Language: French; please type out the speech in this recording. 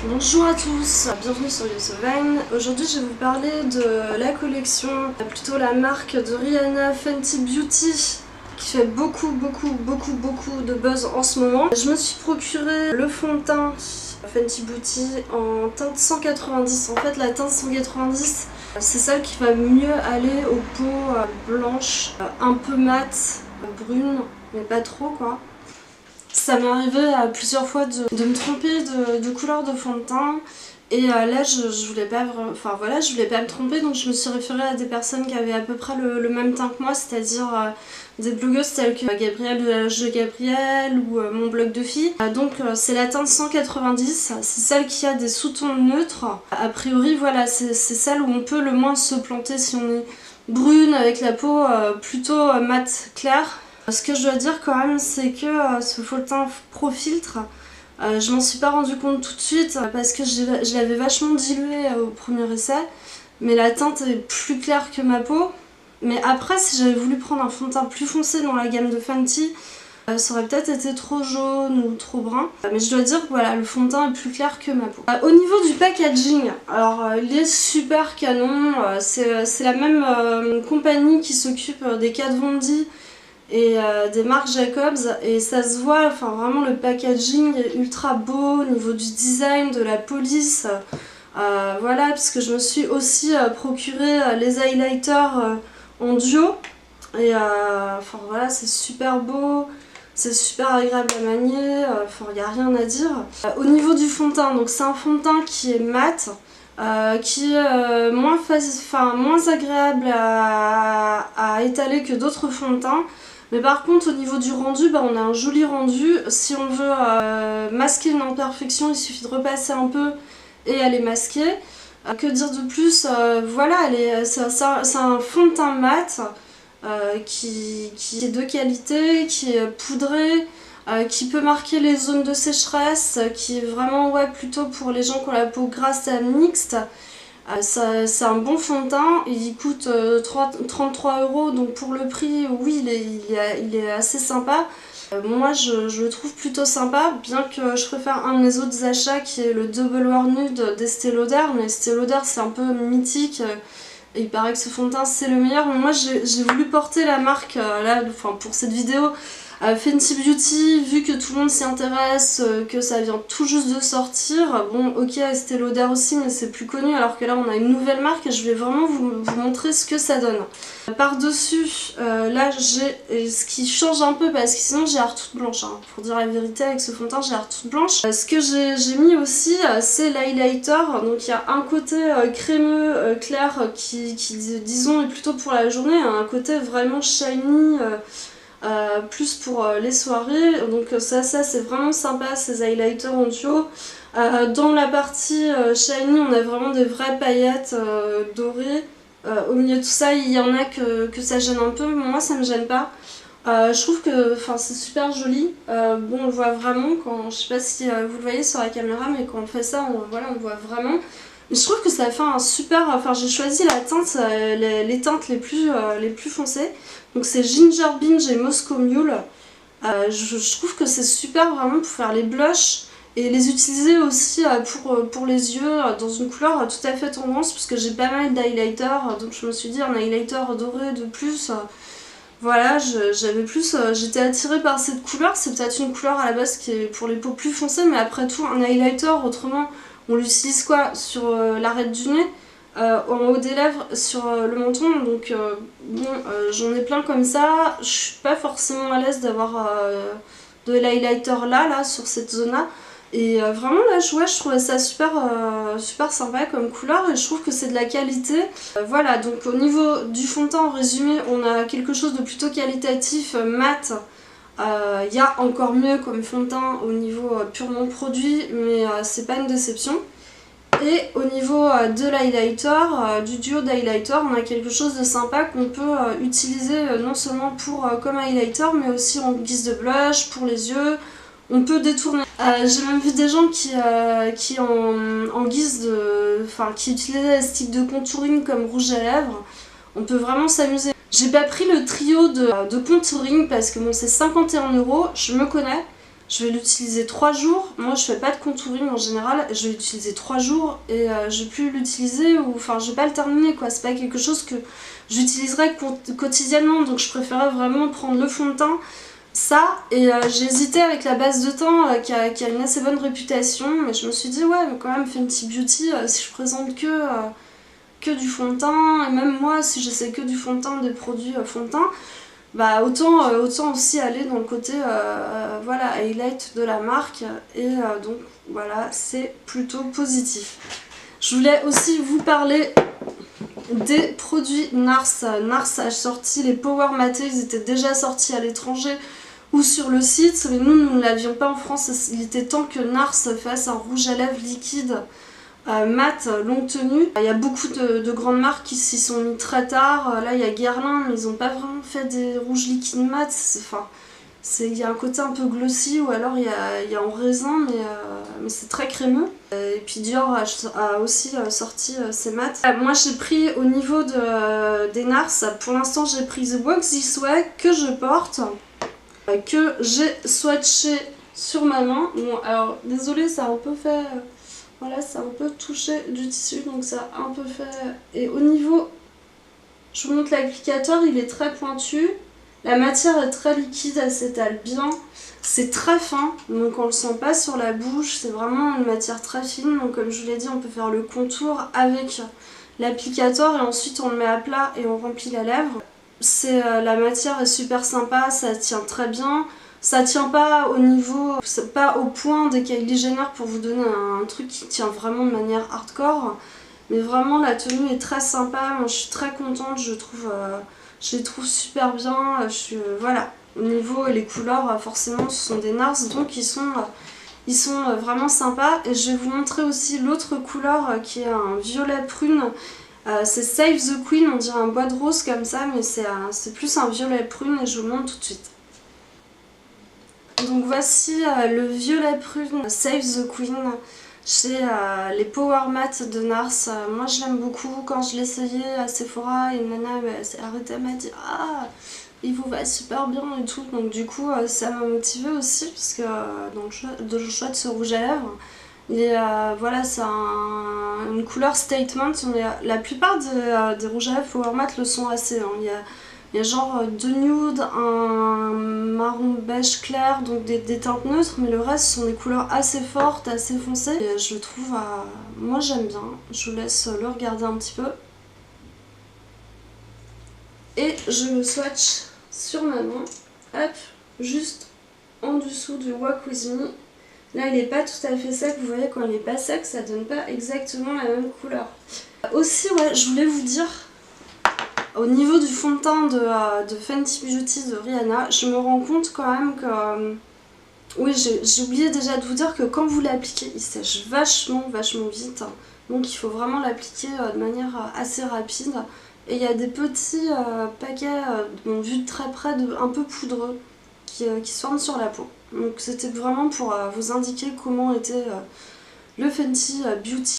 Bonjour à tous, bienvenue sur Yosovan. Aujourd'hui je vais vous parler de la collection, plutôt la marque de Rihanna, Fenty Beauty, qui fait beaucoup de buzz en ce moment. Je me suis procuré le fond de teint Fenty Beauty en teinte 190. En fait la teinte 190 c'est celle qui va mieux aller aux peaux blanches, un peu mat, brune, mais pas trop quoi. Ça m'est arrivé plusieurs fois de me tromper de couleur de fond de teint et là je voulais pas je voulais pas me tromper, donc je me suis référée à des personnes qui avaient à peu près le même teint que moi, c'est-à-dire des blogueuses telles que Gabrielle de la Loge de Gabrielle ou mon blog de filles. Donc c'est la teinte 190, c'est celle qui a des sous-tons neutres. A priori voilà, c'est celle où on peut le moins se planter si on est brune avec la peau plutôt mat claire. Ce que je dois dire quand même, c'est que ce faux teint pro filtre, je m'en suis pas rendu compte tout de suite parce que je l'avais vachement dilué au premier essai, mais la teinte est plus claire que ma peau. Mais après, si j'avais voulu prendre un fond de teint plus foncé dans la gamme de Fenty, ça aurait peut-être été trop jaune ou trop brun. Mais je dois dire que voilà, le fond de teint est plus clair que ma peau. Au niveau du packaging, alors il est super canon, c'est la même compagnie qui s'occupe des Kat Von D et des marques Jacobs, et ça se voit, enfin vraiment le packaging est ultra beau au niveau du design, de la police. Voilà, parce que je me suis aussi procuré les highlighters en duo et enfin voilà, c'est super beau, c'est super agréable à manier, enfin il n'y a rien à dire. Au niveau du fond de teint, donc c'est un fond de teint qui est mat, qui est moins agréable à étaler que d'autres fonds de teint. Mais par contre au niveau du rendu, on a un joli rendu. Si on veut masquer une imperfection, il suffit de repasser un peu et aller masquer. Que dire de plus, voilà, c'est un fond de teint mat qui est de qualité, qui est poudré, qui peut marquer les zones de sécheresse, qui est vraiment plutôt pour les gens qui ont la peau grasse à mixte. C'est un bon fond de teint, il coûte 33 €, donc pour le prix, oui, il est assez sympa. Moi je le trouve plutôt sympa, bien que je préfère un de mes autres achats qui est le Double Wear Nude d'Estée Lauder, mais Estée Lauder c'est un peu mythique, et il paraît que ce fond de teint c'est le meilleur. Mais moi j'ai voulu porter la marque pour cette vidéo, Fenty Beauty, vu que tout le monde s'y intéresse, que ça vient tout juste de sortir. Bon ok, Estée Lauder aussi, mais c'est plus connu, alors que là on a une nouvelle marque et je vais vraiment vous montrer ce que ça donne. Par dessus, là j'ai ce qui change un peu, parce que sinon j'ai l'air toute blanche, hein. Pour dire la vérité, avec ce fond de teint j'ai l'air toute blanche. Ce que j'ai mis aussi, c'est l'highlighter. Donc il y a un côté crémeux, clair, qui disons est plutôt pour la journée, un côté vraiment shiny, plus pour les soirées. Donc ça c'est vraiment sympa, ces highlighters en duo. Dans la partie shiny, on a vraiment des vraies paillettes dorées. Au milieu de tout ça, il y en a que ça gêne un peu, moi ça me gêne pas. Je trouve que c'est super joli. Bon, on le voit vraiment quand, je sais pas si vous le voyez sur la caméra, mais quand on fait ça, on le voit vraiment. Mais je trouve que ça fait un super, j'ai choisi la teinte, les teintes les plus foncées. Donc c'est Ginger Binge et Moscow Mule. Je trouve que c'est super vraiment pour faire les blushs et les utiliser aussi pour les yeux dans une couleur tout à fait tendance, parce que j'ai pas mal d'highlighters, donc je me suis dit un highlighter doré de plus. Voilà, j'étais attirée par cette couleur. C'est peut-être une couleur à la base qui est pour les peaux plus foncées, mais après tout un highlighter autrement on l'utilise quoi, sur l'arête du nez, en haut des lèvres, sur le menton. Donc bon, j'en ai plein comme ça. Je suis pas forcément à l'aise d'avoir de l'highlighter là sur cette zone là. Et vraiment là je trouvais ça super sympa comme couleur, et je trouve que c'est de la qualité. Voilà, donc au niveau du fond de teint, en résumé, on a quelque chose de plutôt qualitatif, mat. Il y a encore mieux comme fond de teint au niveau purement produit, mais c'est pas une déception. Et au niveau de l'highlighter, du duo d'highlighter, on a quelque chose de sympa qu'on peut utiliser non seulement comme highlighter, mais aussi en guise de blush pour les yeux. On peut détourner. J'ai même vu des gens qui en guise de, qui utilisaient des sticks de contouring comme rouge à lèvres. On peut vraiment s'amuser. J'ai pas pris le trio de contouring parce que bon, c'est 51 €, je me connais. je vais l'utiliser 3 jours. Moi je fais pas de contouring en général, je vais l'utiliser 3 jours et je vais plus l'utiliser ou enfin je vais pas le terminer quoi. C'est pas quelque chose que j'utiliserai quotidiennement, donc je préférais vraiment prendre le fond de teint. Ça, et j'ai hésité avec la base de teint qui a une assez bonne réputation, mais je me suis dit ouais mais quand même Fenty Beauty, si je présente que du fond de teint, et même moi si j'essaie que du fond de teint, des produits fond de teint, bah autant aussi aller dans le côté voilà, highlight de la marque, et donc voilà, c'est plutôt positif. Je voulais aussi vous parler des produits NARS. NARS a sorti les Power Matte, ils étaient déjà sortis à l'étranger ou sur le site, mais nous ne l'avions pas en France. Il était temps que NARS fasse un rouge à lèvres liquide mat longue tenue. Il y a beaucoup de grandes marques qui s'y sont mis très tard. Là il y a Guerlain, mais ils n'ont pas vraiment fait des rouges liquides mat. Enfin, il y a un côté un peu glossy, ou alors il y a en raisin, mais c'est très crémeux. Et puis Dior a aussi sorti ses mats. Moi j'ai pris au niveau des NARS, pour l'instant j'ai pris The Wax This Way que je porte, que j'ai swatché sur ma main. Bon alors désolé, ça a un peu fait... voilà, ça a un peu touché du tissu, donc ça a un peu fait... Et au niveau... je vous montre l'applicateur, il est très pointu. La matière est très liquide, elle s'étale bien. C'est très fin, donc on le sent pas sur la bouche. C'est vraiment une matière très fine. Donc comme je vous l'ai dit, on peut faire le contour avec l'applicateur et ensuite on le met à plat et on remplit la lèvre. La matière est super sympa, ça tient très bien. Ça tient pas au niveau, pas au point des Kylie Jenner pour vous donner un truc qui tient vraiment de manière hardcore. Mais vraiment la tenue est très sympa, moi je suis très contente, je les trouve super bien. Voilà, au niveau et les couleurs forcément ce sont des NARS, donc ils sont vraiment sympas. Et je vais vous montrer aussi l'autre couleur qui est un violet prune. C'est Save the Queen, on dirait un bois de rose comme ça, mais c'est plus un violet prune et je vous le montre tout de suite. Donc voici le violet prune Save the Queen chez les Power Matte de NARS. Moi je l'aime beaucoup. Quand je l'essayais à Sephora, une nana s'est arrêtée, elle m'a dit ah il vous va super bien et tout. Donc du coup ça m'a motivée aussi, parce que dans le choix de ce rouge à lèvres, et voilà, c'est une couleur statement. La plupart des rouges à lèvres Power Matte le sont assez. Il y a genre deux nudes, un marron beige clair, donc des teintes neutres, mais le reste sont des couleurs assez fortes, assez foncées. Et je trouve, moi j'aime bien, je vous laisse le regarder un petit peu. Et je le swatch sur ma main, hop, juste en dessous du Walk With Me. Là il n'est pas tout à fait sec, vous voyez quand il n'est pas sec ça donne pas exactement la même couleur. Aussi ouais, je voulais vous dire, au niveau du fond de teint de Fenty Beauty de Rihanna, je me rends compte quand même que... oui, j'ai oublié déjà de vous dire que quand vous l'appliquez, il sèche vachement vite. Donc il faut vraiment l'appliquer de manière assez rapide. Et il y a des petits paquets, vus de très près, un peu poudreux, qui se forment sur la peau. Donc c'était vraiment pour vous indiquer comment était le Fenty Beauty